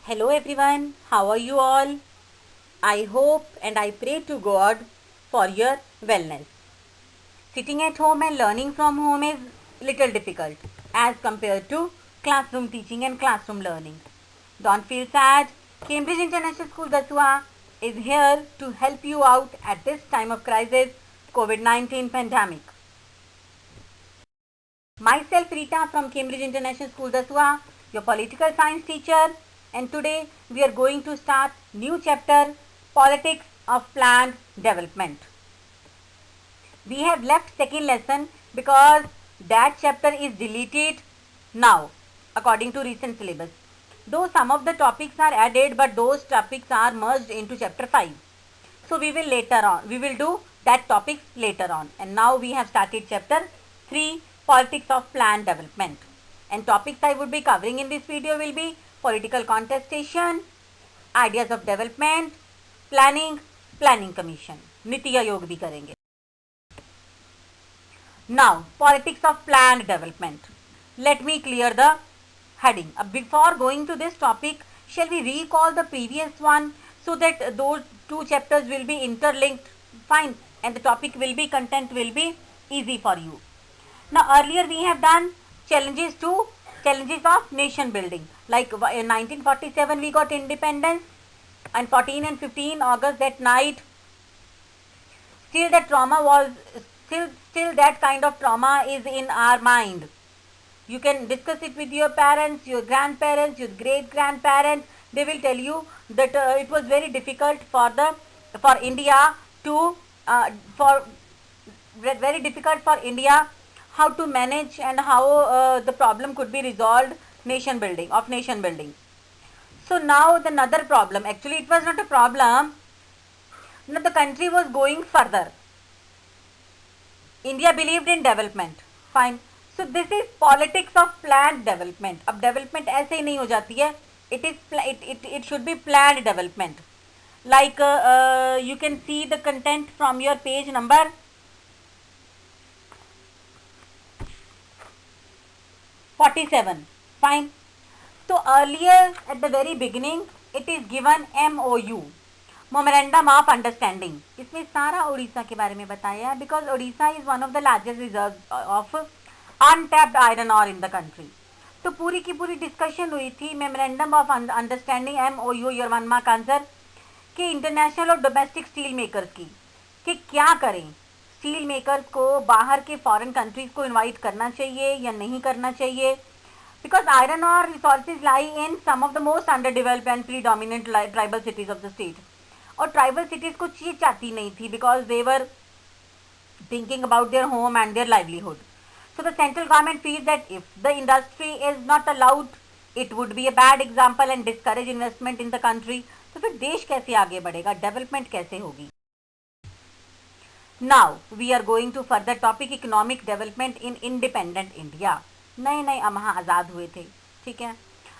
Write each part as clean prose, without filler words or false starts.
Hello everyone, how are you all? I hope and I pray to God for your wellness. Sitting at home and learning from home is little difficult as compared to classroom teaching and classroom learning. Don't feel sad. Cambridge International School Dasua is here to help you out at this time of crisis, COVID-19 pandemic. Myself Rita from Cambridge International School Dasua, your political science teacher, and today we are going to start new chapter, Politics of Planned Development. We have left second lesson because that chapter is deleted now according to recent syllabus. Though some of the topics are added, but those topics are merged into chapter 5. So we will do that topics later on. And now we have started chapter 3, Politics of Planned Development. And topics I would be covering in this video will be political contestation, ideas of development, planning, planning commission. NITI Aayog भी करेंगे. Now, politics of planned development. Let me clear the heading. Before going to this topic, shall we recall the previous one so that those two chapters will be interlinked? Fine. And the topic will be, content will be easy for you. Now, earlier we have done challenges of nation building. Like in 1947 we got independence, and 14 and 15 August that night, still that trauma was, still that kind of trauma is in our mind. You can discuss it with your parents, your grandparents, your great grandparents. They will tell you that it was very difficult for India how to manage and how the problem could be resolved. Nation building. So now the another problem, actually it was not a problem. Now the country was going further. India believed in development. Fine. So this is politics of planned development. अब development ऐसे ही नहीं हो जाती है. It should be planned development. Like you can see the content from your page number 47. Fine. So earlier at the very beginning it is given MOU, Memorandum of Understanding. इसमें सारा उड़ीसा के बारे में बताया है because Odisha is one of the largest reserves of untapped iron ore in the country. तो पूरी की पूरी डिस्कशन हुई थी memorandum of understanding MOU, your 1 mark answer, कि इंटरनेशनल और डोमेस्टिक स्टील मेकर्स की कि क्या करें, स्टील मेकर्स को बाहर के फॉरेन कंट्रीज को इनवाइट करना चाहिए या नहीं करना चाहिए, बिकॉज आयरन और resources lie in some of the most underdeveloped and predominant tribal cities of the state. और ट्राइबल सिटीज को चीज चाहती नहीं थी because they were thinking about their home and their livelihood. So the central government feels that if the industry is not allowed, it would be a bad example and discourage investment in the country. तो फिर देश कैसे आगे बढ़ेगा, development कैसे होगी. Now we are going to further topic economic development in independent India. नए नए हम आज़ाद हुए थे, ठीक है.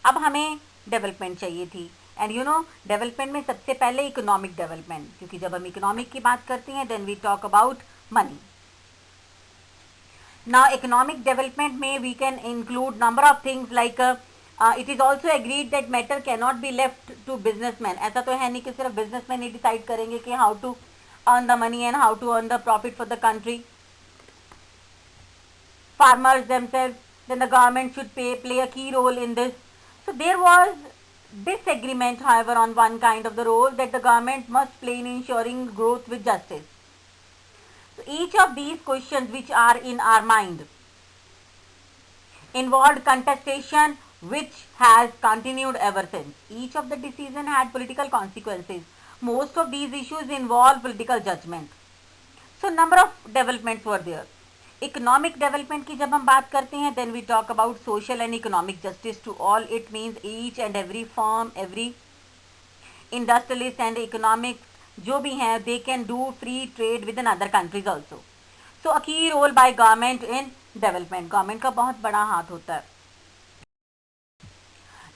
अब हमें डेवलपमेंट चाहिए थी एंड यू नो डेवलपमेंट में सबसे पहले इकोनॉमिक डेवलपमेंट, क्योंकि जब हम इकोनॉमिक की बात करते हैं then we talk about money. Now economic development may we can include number of things like it is also agreed that matter cannot be left to businessmen. ऐसा तो है नहीं कि सिर्फ businessmen ही decide करेंगे कि how to earn the money and how to earn the profit for the country. Farmers themselves, then the government should play a key role in this. So there was disagreement, however, on one kind of the role that the government must play in ensuring growth with justice. So each of these questions which are in our mind involved contestation which has continued ever since. Each of the decision had political consequences. Most of these issues involve political judgment. So number of developments were there. Economic development की जब हम बात करते हैं then we talk about social and economic justice to all. It means each and every firm, every industrialist and economic जो भी हैं they can do free trade with other countries also. So a key role by government in development. Government का बहुत बड़ा हाथ होता है.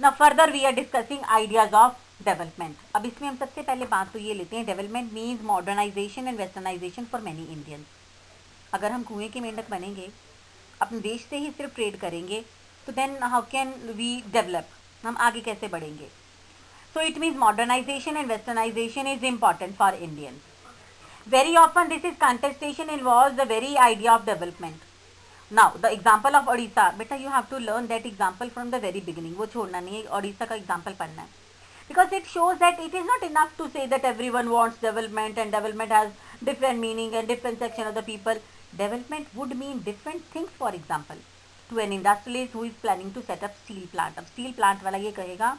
Now further we are discussing ideas of development. अब इसमें हम सबसे पहले बात तो ये लेते हैं development means modernization and westernization for many Indians. अगर हम कुएं के मेंढक बनेंगे, अपने देश से ही सिर्फ ट्रेड करेंगे तो then how can we develop, हम आगे कैसे बढ़ेंगे. So it means modernization and westernization is important for Indians. Very often this is contestation involves the very idea of development. Now the example of Odisha, beta you have to learn that example from the very beginning. वो छोड़ना नहीं है, Odisha का example पढ़ना है. Because it shows that it is not enough to say that everyone wants development and development has different meaning and different section of the people. Development would mean different things. For example, to an industrialist who is planning to set up steel plant. अब steel plant वाला ये कहेगा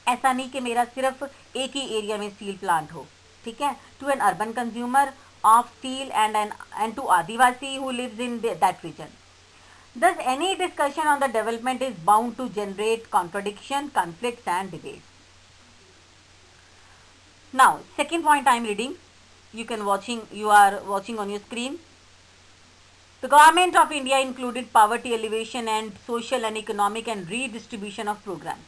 ऐसा नहीं कि मेरा सिर्फ एक ही एरिया में स्टील प्लांट हो, ठीक है. To an urban consumer of steel and to Adivasi who lives in that region. Thus, any discussion on the development is bound to generate contradiction, conflicts and debates. Now, second point I am reading. You are watching on your screen. The government of India included poverty alleviation and social and economic and redistribution of programs.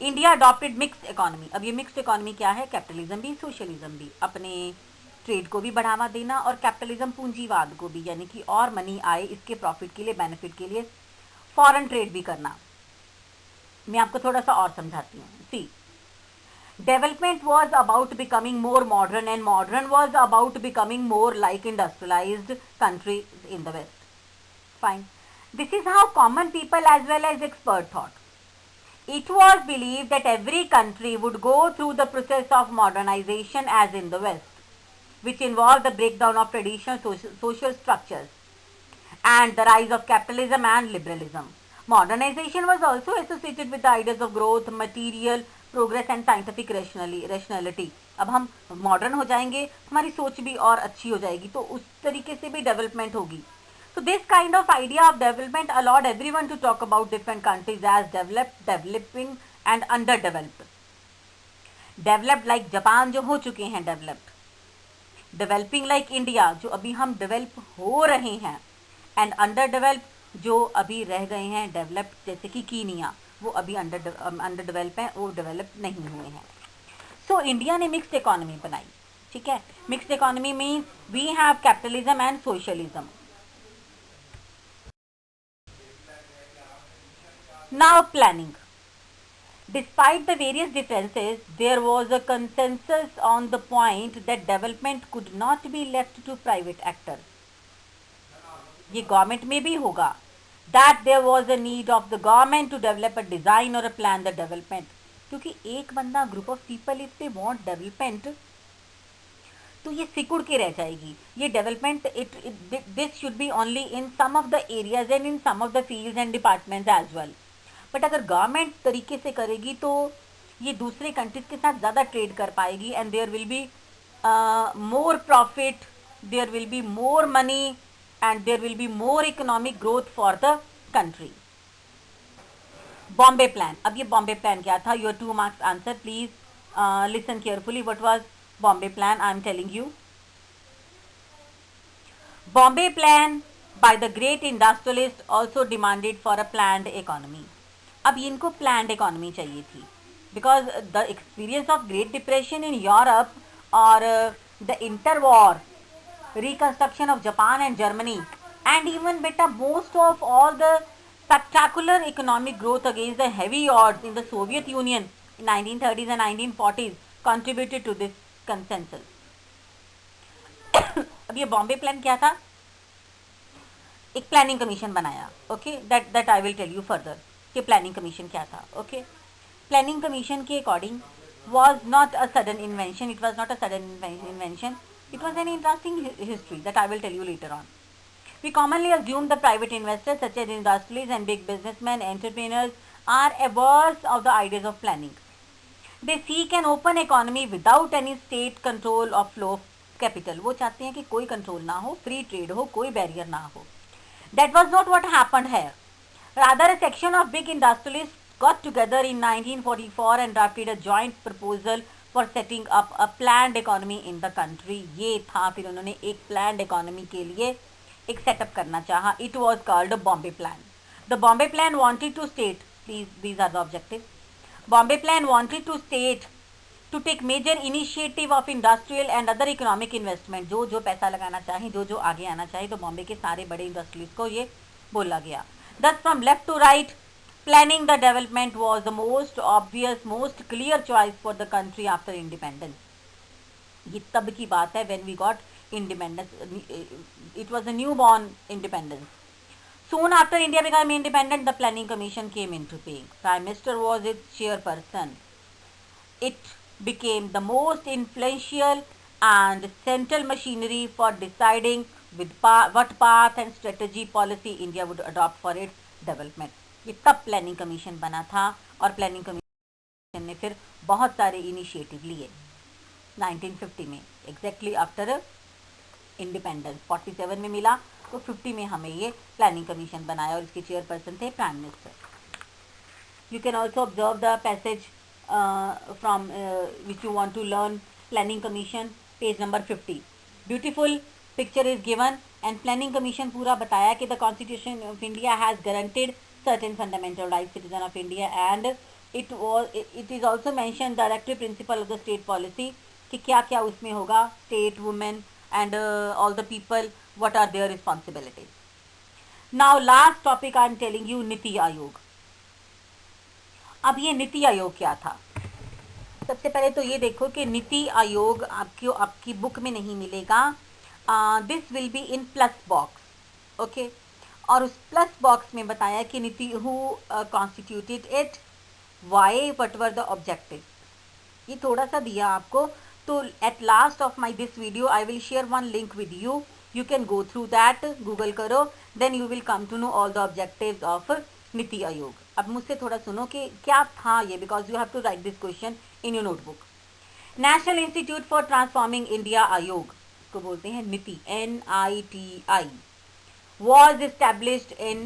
India adopted mixed economy. अब ये mixed economy क्या है? Capitalism भी, socialism भी. अपने trade को भी बढ़ावा देना और कैपिटलिज्म पूंजीवाद को भी, यानी कि और मनी आए इसके प्रॉफिट के लिए, बेनिफिट के लिए फॉरेन ट्रेड भी करना. मैं आपको थोड़ा सा और समझाती हूँ. See, development was about becoming more modern and modern was about becoming more like industrialised countries in the west. Fine. This is how common people as well as expert thought. It was believed that every country would go through the process of modernization as in the West, which involved the breakdown of traditional social structures and the rise of capitalism and liberalism. Modernization was also associated with the ideas of growth, material progress and scientific rationality. अब हम modern हो जाएंगे, हमारी सोच भी और अच्छी हो जाएगी, तो उस तरीके से भी डेवलपमेंट होगी. So this kind of idea of development allowed everyone to talk about different countries as developed, developing and underdeveloped. Developed like Japan जो हो चुके हैं developed. Developing like India जो अभी हम develop हो रहे हैं. And underdeveloped जो अभी रह गए हैं developed, जैसे कि कीनिया, वो अभी underdeveloped हैं, वो develop नहीं हुए हैं. So India ने mixed economy बनाई, ठीक है. Mixed economy means we have capitalism and socialism. Now planning. Despite the various differences, there was a consensus on the point that development could not be left to private actors. ये government में भी होगा. That there was a need of the government to develop a design or a plan the development. क्योंकि एक बंदा group of people if they want development, तो ये सिकुड़ के रह जाएगी. ये development this should be only in some of the areas and in some of the fields and departments as well. But अगर गवर्नमेंट तरीके से करेगी तो ये दूसरे कंट्रीज के साथ ज़्यादा ट्रेड कर पाएगी and there will be more profit, there will be more money and there will be more economic growth for the country. Bombay plan. अब ये बॉम्बे प्लान क्या था? Your 2 marks answer. Please listen carefully. What was Bombay plan? I am telling you. Bombay plan by the great industrialist also demanded for a planned economy. अब इनको planned economy चाहिए थी because the experience of Great Depression in Europe or the interwar reconstruction of Japan and Germany and even beta most of all the spectacular economic growth against the heavy odds in the Soviet Union in 1930s and 1940s contributed to this consensus. अब ये Bombay plan क्या था? एक planning commission बनाया. Okay, that I will tell you further कि planning commission क्या था. Okay, planning commission के according was not a sudden invention. It was not a sudden invention. It was an interesting history that I will tell you later on. We commonly assume the private investors such as industrialists and big businessmen, entrepreneurs are averse of the ideas of planning. They seek an open economy without any state control of flow of capital. वो चाहते हैं कि कोई control ना हो, free trade हो, कोई barrier ना हो. That was not what happened here. Rather, a section of big industrialists got together in 1944 and drafted a joint proposal for setting up a planned economy in the country. ये था, फिर उन्होंने एक planned economy के लिए एक setup करना चाहा. It was called a Bombay Plan. The Bombay Plan wanted to state, these are the objectives. Bombay Plan wanted to state to take major initiative of industrial and other economic investment. जो पैसा लगाना चाहे, जो आगे आना चाहे, तो बॉम्बे के सारे बड़े इंडस्ट्रीज को ये बोला गया. Thus from left to right, Planning the development was the most obvious, most clear choice for the country after independence. ये तब की बात है when we got independence. It was a newborn independence. Soon after India became independent, the Planning Commission came into being. Prime Minister was its chairperson. It became the most influential and central machinery for deciding what path and strategy policy India would adopt for its development. ये तब planning commission बना था और planning commission ने फिर बहुत सारे initiative लिए 1950 में, एग्जैक्टली आफ्टर इंडिपेंडेंस. 47 में मिला तो 50 में हमें ये प्लानिंग कमीशन बनाया और इसके चेयरपर्सन थे prime minister. You can also observe the passage from which you want to learn planning commission, page number 50. Beautiful picture is given and planning commission पूरा बताया कि the constitution of India has guaranteed certain fundamental rights citizen of India and it is also mentioned directive principle of the state policy कि क्या क्या उसमें होगा, state, women and all the people, what are their responsibilities. Now last topic I am telling you, नीति आयोग. अब ये नीति आयोग क्या था? सबसे पहले तो ये देखो कि नीति आयोग आपकी बुक में नहीं मिलेगा. This will be in plus box. Okay, और उस प्लस बॉक्स में बताया कि Niti who constituted it, why, what were the objective. ये थोड़ा सा दिया आपको. तो at last of my this video I will share one link with you. You can go through that, Google करो, then you will come to know all the objectives of Niti Aayog. अब मुझसे थोड़ा सुनो कि क्या था ये, because you have to write this question in your notebook. National institute for transforming India Aayog को बोलते हैं नीति, NITI, was established in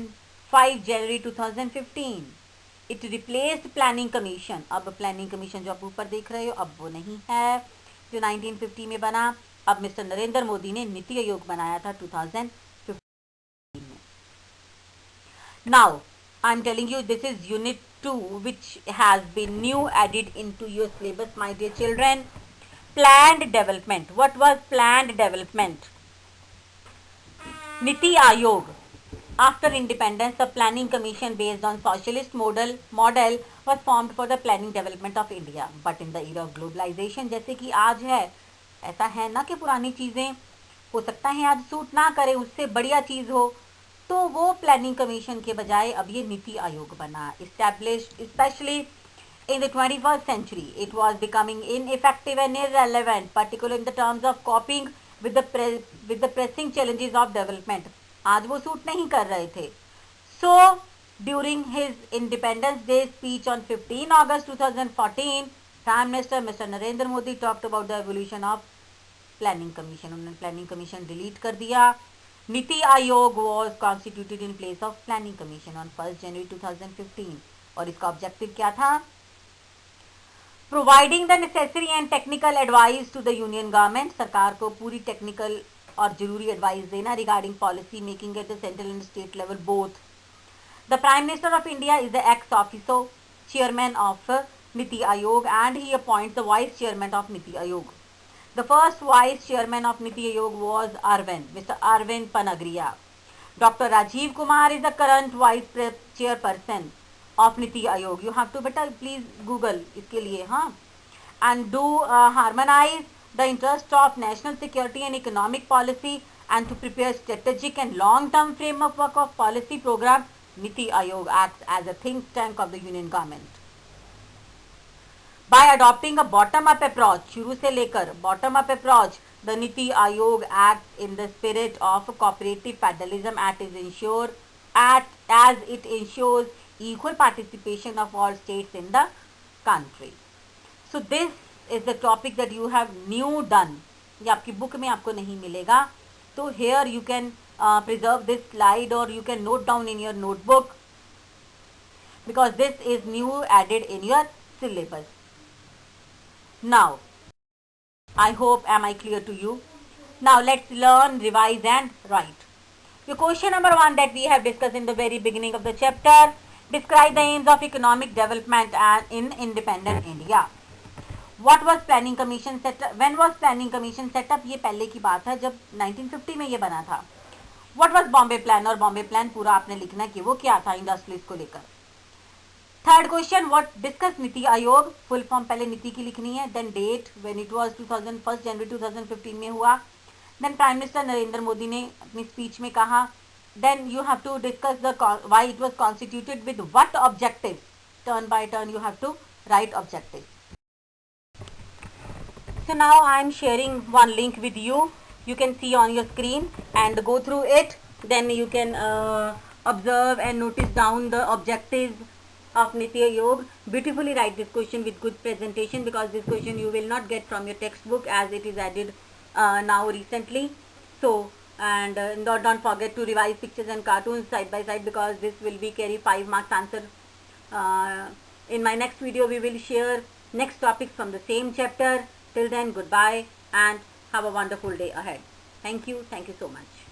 5 January 2015. It replaced planning commission. अब प्लानिंग कमीशन जो आप ऊपर देख रहे हो अब वो नहीं है जो 1950 में बना. अब मिस्टर नरेंद्र मोदी ने नीति आयोग बनाया था 2015 में. Now I'm telling you this is unit 2 which has been new added into your syllabus, my dear children. Planned development. What was planned development? Niti Ayog. After independence, the planning commission based on socialist model was formed for the planning development of India. But in the era of globalization, जैसे कि आज है, ऐसा है ना कि पुरानी चीज़ें हो सकता है आज सूट ना करे, उससे बढ़िया चीज़ हो, तो वो प्लानिंग कमीशन के बजाय अब ये नीति आयोग बना. Established especially in the 21st century, it was becoming ineffective and irrelevant, particularly in the terms of coping with the pressing challenges of development. आज वो सूट नहीं कर रहे थे. So during his Independence Day speech on 15 August 2014, Prime Minister Mr. Narendra Modi talked about the evolution of planning commission. उन्होंने planning commission delete कर दिया. NITI Aayog was constituted in place of planning commission on 1st January 2015 और इसका objective क्या था? Providing the necessary and technical advice to the union government. सरकार को पूरी टेक्निकल और जरूरी एडवाइस देना regarding policy making at the central and state level both. The Prime Minister of India is the ex officio chairman of Niti Ayog and he appoints the vice chairman of Niti Ayog. The first vice chairman of Niti Ayog was Mr. Arvind Panagriya. Dr. Rajiv Kumar is the current vice chairperson of Niti Ayog. You have to better please Google इसके लिए, हाँ, and do harmonize the interest of national security and economic policy and to prepare strategic and long-term framework of policy program. Niti Ayog acts as a think tank of the union government. By adopting a bottom-up approach, शुरू से लेकर bottom-up approach, the Niti Ayog acts in the spirit of cooperative federalism as it ensures equal participation of all states in the country. So this is the topic that you have new done. ये आपकी book में आपको नहीं मिलेगा. तो here you can preserve this slide or you can note down in your notebook because this is new added in your syllabus. Now, I hope am I clear to you? Now let's learn, revise and write. The question number 1 that we have discussed in the very beginning of the chapter, describe the aims of economic development in independent India. What was planning commission set up? When was planning commission set up? ये पहले की बात है जब 1950 में ये बना था. What was Bombay plan? और Bombay plan पूरा आपने लिखना कि वो क्या था इंडस्ट्रीज को लेकर. Third question, what discuss NITI Aayog, full form पहले नीति की लिखनी है, then date when it was 1 January 2015 में हुआ, then prime minister Narendra Modi ने अपनी स्पीच में कहा, then you have to discuss the why it was constituted with what objective, turn by turn you have to write objective. So now I am sharing one link with you. You can see on your screen and go through it. Then you can observe and notice down the objectives of Niti Aayog. Beautifully write this question with good presentation, because this question you will not get from your textbook as it is added now recently. So and don't forget to revise pictures and cartoons side by side, because this will be carry 5 marks answer. In my next video we will share next topics from the same chapter. Till then, goodbye and have a wonderful day ahead. Thank you so much.